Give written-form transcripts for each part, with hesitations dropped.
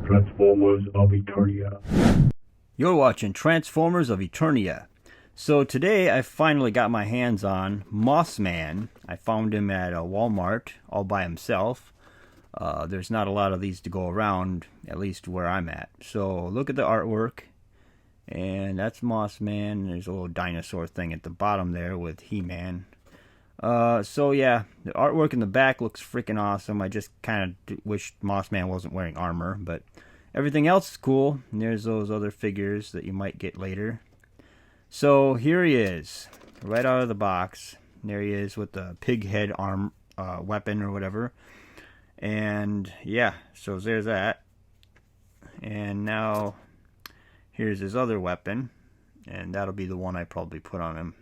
Transformers of Eternia. You're watching Transformers of Eternia. So today I finally got my hands on Mossman. I found him at a Walmart all by himself. There's not a lot of these to go around, at least where I'm at. So look at the artwork. And that's Mossman. There's a little dinosaur thing at the bottom there with He-Man. So yeah, the artwork in the back looks freaking awesome. I just kind of wish Mossman wasn't wearing armor, but everything else is cool. And there's those other figures that you might get later. So here he is, right out of the box. There he is with the pig head arm weapon or whatever. And yeah, so there's that. And now here's his other weapon, and that'll be the one I probably put on him.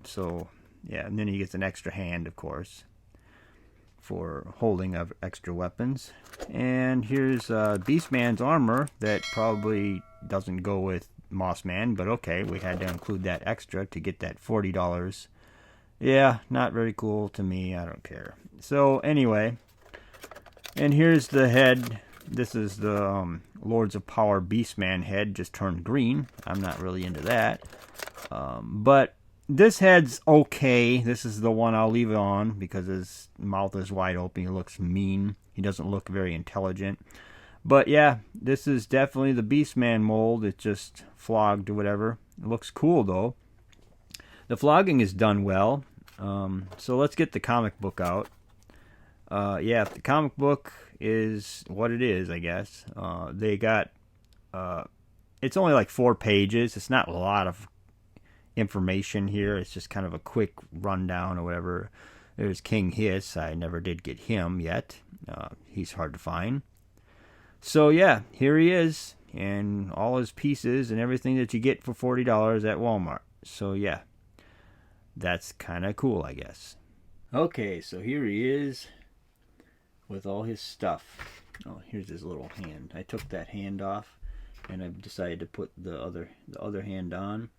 So yeah, and then he gets an extra hand, of course, for holding of extra weapons. And here's Beastman's armor that probably doesn't go with Mossman, but okay, we had to include that extra to get that $40. Yeah, not very cool to me. I don't care. So anyway, and here's the head. This is the Lords of Power Beastman head, just turned green. I'm not really into that. But this head's okay. This is the one I'll leave it on because his mouth is wide open. He looks mean. He doesn't look very intelligent. But yeah, this is definitely the Beastman mold. It's just flogged or whatever. It looks cool though. The flogging is done well. So let's get the comic book out. Yeah, the comic book is what it is, I guess. They got, it's only like 4 pages. It's not a lot of information here. It's just kind of a quick rundown or whatever. There's King Hiss. I never did get him yet. He's hard to find. So yeah, here he is, and all his pieces and everything that you get for $40 at Walmart. So yeah, that's kind of cool, I guess. Okay, so here he is with all his stuff. Oh, here's his little hand. I took that hand off, and I decided to put the other hand on.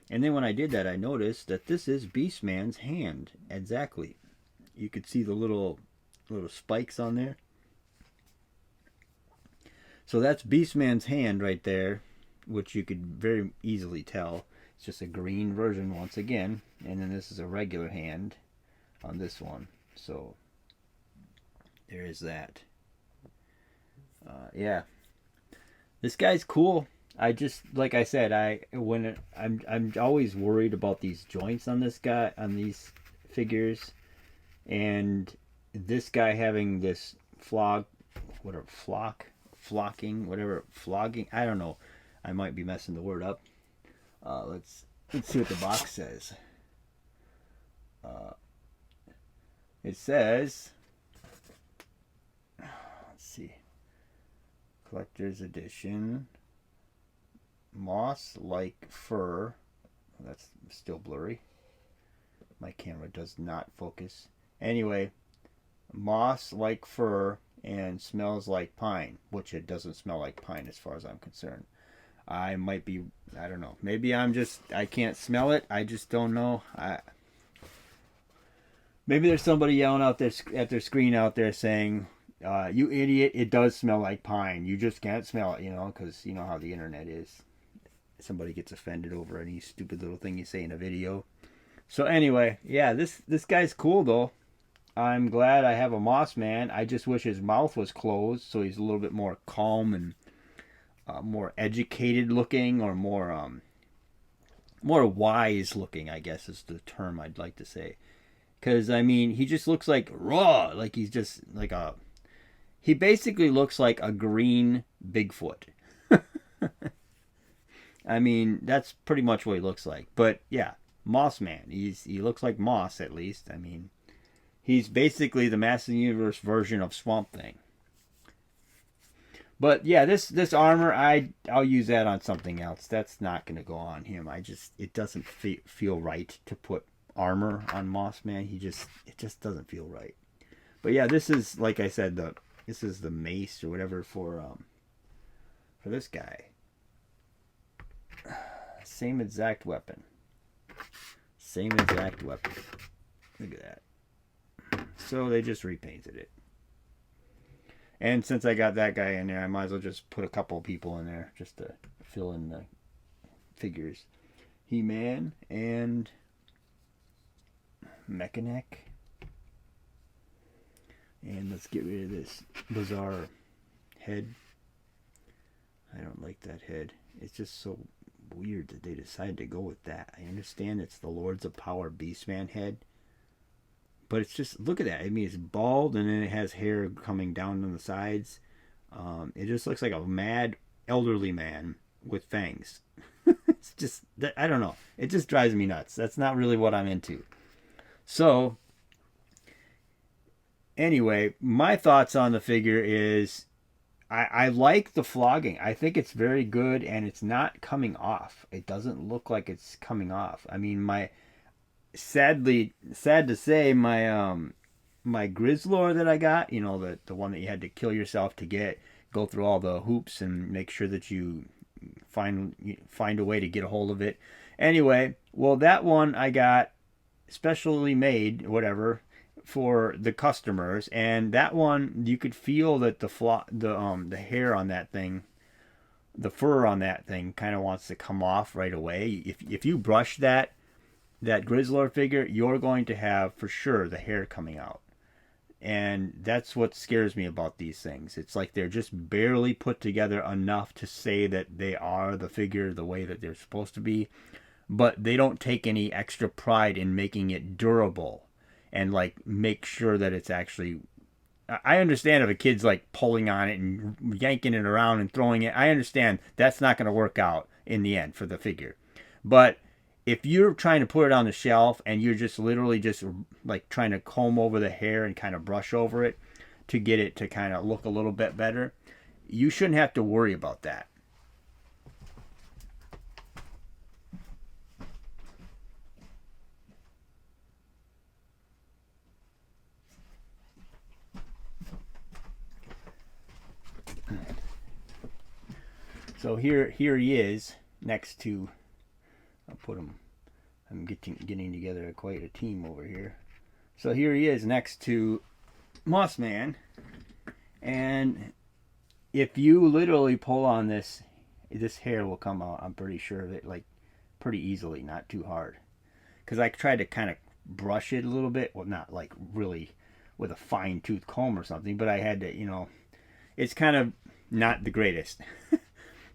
And then when I did that, I noticed that this is Beastman's hand. Exactly. You could see the little spikes on there. So that's Beastman's hand right there, which you could very easily tell. It's just a green version once again. And then this is a regular hand on this one. So there is that. Yeah. This guy's cool. I just, like I said, I'm always worried about these joints on this guy, on these figures, and this guy having this flogging, I don't know. I might be messing the word up. Let's see what the box says. It says, let's see, collector's edition. Moss-like fur. That's still blurry. My camera does not focus. Anyway, moss-like fur and smells like pine, which it doesn't smell like pine as far as I'm concerned. I might be, I don't know. Maybe I can't smell it. I just don't know. Maybe there's somebody yelling out there at their screen out there saying, you idiot, it does smell like pine. You just can't smell it, because you know how the internet is. Somebody gets offended over any stupid little thing you say in a video. So anyway, yeah, this guy's cool though. I'm glad I have a Mossman. I just wish his mouth was closed so he's a little bit more calm and more educated looking, or more wise looking, I guess is the term I'd like to say. Because I mean, he just looks like raw, like he's just like he basically looks like a green Bigfoot. I mean, that's pretty much what he looks like. But yeah, Mossman. He looks like Moss, at least. I mean, he's basically the Master Universe version of Swamp Thing. But yeah, this armor, I'll use that on something else. That's not going to go on him. It doesn't feel right to put armor on Mossman. It just doesn't feel right. But yeah, this is, like I said, this is the mace or whatever for this guy. Same exact weapon. Look at that. So they just repainted it. And since I got that guy in there, I might as well just put a couple of people in there just to fill in the figures. He-Man and Mechanic. And let's get rid of this bizarre head. I don't like that head. It's just so weird that they decided to go with that. I understand it's the Lords of Power Beastman head. But it's just, look at that. I mean, it's bald and then it has hair coming down on the sides. It just looks like a mad elderly man with fangs. It's just, I don't know. It just drives me nuts. That's not really what I'm into. So, anyway, my thoughts on the figure is I like the flogging. I think it's very good and it's not coming off. It doesn't look like it's coming off. I mean, sad to say, my Grizzlor that I got, you know, the one that you had to kill yourself to go through all the hoops and make sure that you find a way to get a hold of it. Anyway, well, that one I got specially made, whatever, for the customers, and that one you could feel that the hair on that thing, the fur on that thing, kind of wants to come off right away. If you brush that Grizzlor figure, you're going to have for sure the hair coming out. And that's what scares me about these things. It's like they're just barely put together enough to say that they are the figure the way that they're supposed to be, but they don't take any extra pride in making it durable and like make sure that it's actually. I understand if a kid's like pulling on it and yanking it around and throwing it. I understand that's not going to work out in the end for the figure. But if you're trying to put it on the shelf and you're just literally just like trying to comb over the hair and kind of brush over it to get it to kind of look a little bit better, you shouldn't have to worry about that. So here he is next to. I'll put him. I'm getting together quite a team over here. So here he is next to Mossman, and if you literally pull on this hair will come out. I'm pretty sure that like pretty easily, not too hard. Because I tried to kind of brush it a little bit. Well, not like really with a fine tooth comb or something, but I had to, you know, it's kind of not the greatest.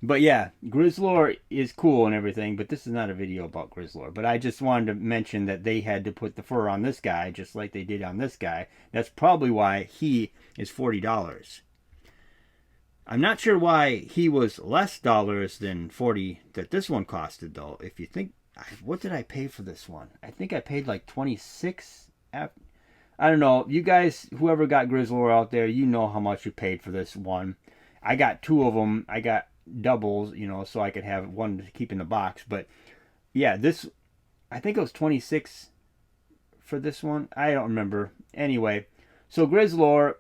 But yeah, Grizzlor is cool and everything, but this is not a video about Grizzlor. But I just wanted to mention that they had to put the fur on this guy, just like they did on this guy. That's probably why he is $40. I'm not sure why he was less dollars than 40 that this one costed, though. If you think, what did I pay for this one? I think I paid like 26. I don't know. You guys, whoever got Grizzlor out there, you know how much you paid for this one. I got two of them. I got doubles, you know, so I could have one to keep in the box. But yeah, this, I think it was 26 for this one. I don't remember. Anyway, so Grizzlor,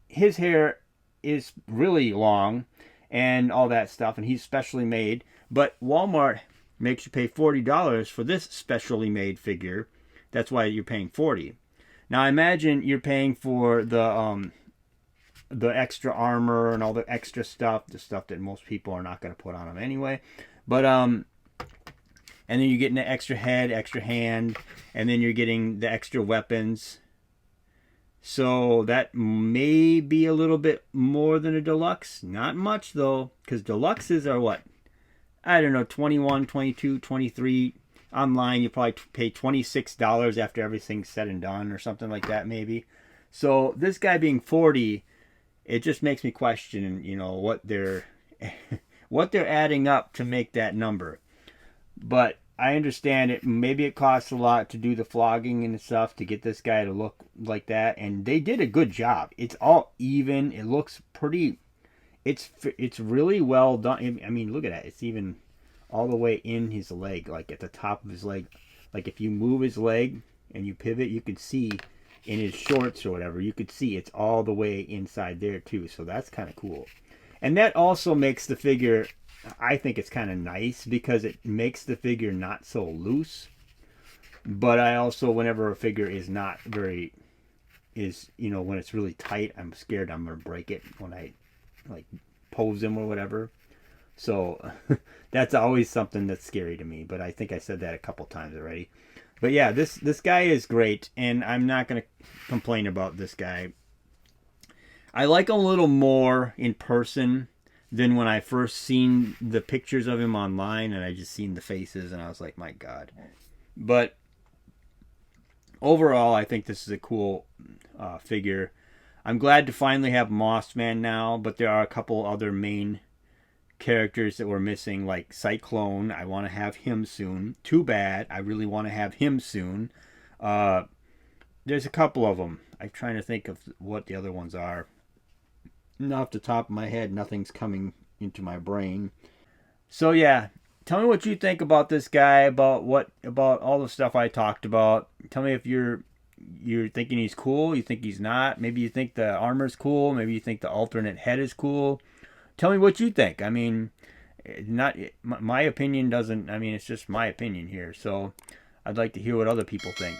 his hair is really long and all that stuff, and he's specially made. But Walmart makes you pay $40 for this specially made figure. That's why you're paying $40. Now I imagine you're paying for the extra armor and all the extra stuff, the stuff that most people are not going to put on them anyway. But and then you're getting the extra head, extra hand, and then you're getting the extra weapons. So that may be a little bit more than a deluxe. Not much though, because deluxes are what? I don't know, 21, 22, 23. Online you probably pay $26 after everything's said and done or something like that maybe. So this guy being 40, it just makes me question, you know, what they're adding up to make that number. But I understand it. Maybe it costs a lot to do the flogging and stuff to get this guy to look like that, and they did a good job. It's all even. It looks pretty. It's really well done. I mean, look at that. It's even all the way in his leg, like at the top of his leg. Like if you move his leg and you pivot, you could see in his shorts or whatever, you could see it's all the way inside there too. So that's kind of cool. And that also makes the figure, I think it's kind of nice because it makes the figure not so loose. But I also, whenever a figure is not very is, you know, when it's really tight, I'm scared I'm gonna break it when I like pose him or whatever. So that's always something that's scary to me. But I think I said that a couple times already. But yeah, this guy is great, and I'm not gonna complain about this guy. I like him a little more in person than when I first seen the pictures of him online, and I just seen the faces, and I was like, my God. But overall, I think this is a cool figure. I'm glad to finally have Mossman now, but there are a couple other main characters that we're missing, like Cyclone. I want to have him soon. Too Bad. I really want to have him soon. There's a couple of them. I'm trying to think of what the other ones are. Not off the top of my head, nothing's coming into my brain. So yeah, tell me what you think about this guy, about all the stuff I talked about. Tell me if you're thinking he's cool, you think he's not. Maybe you think the armor's cool, maybe you think the alternate head is cool. Tell me what you think. I mean, not my opinion doesn't, I mean, it's just my opinion here. So I'd like to hear what other people think.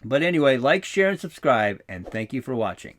But anyway, like, share, and subscribe, and thank you for watching.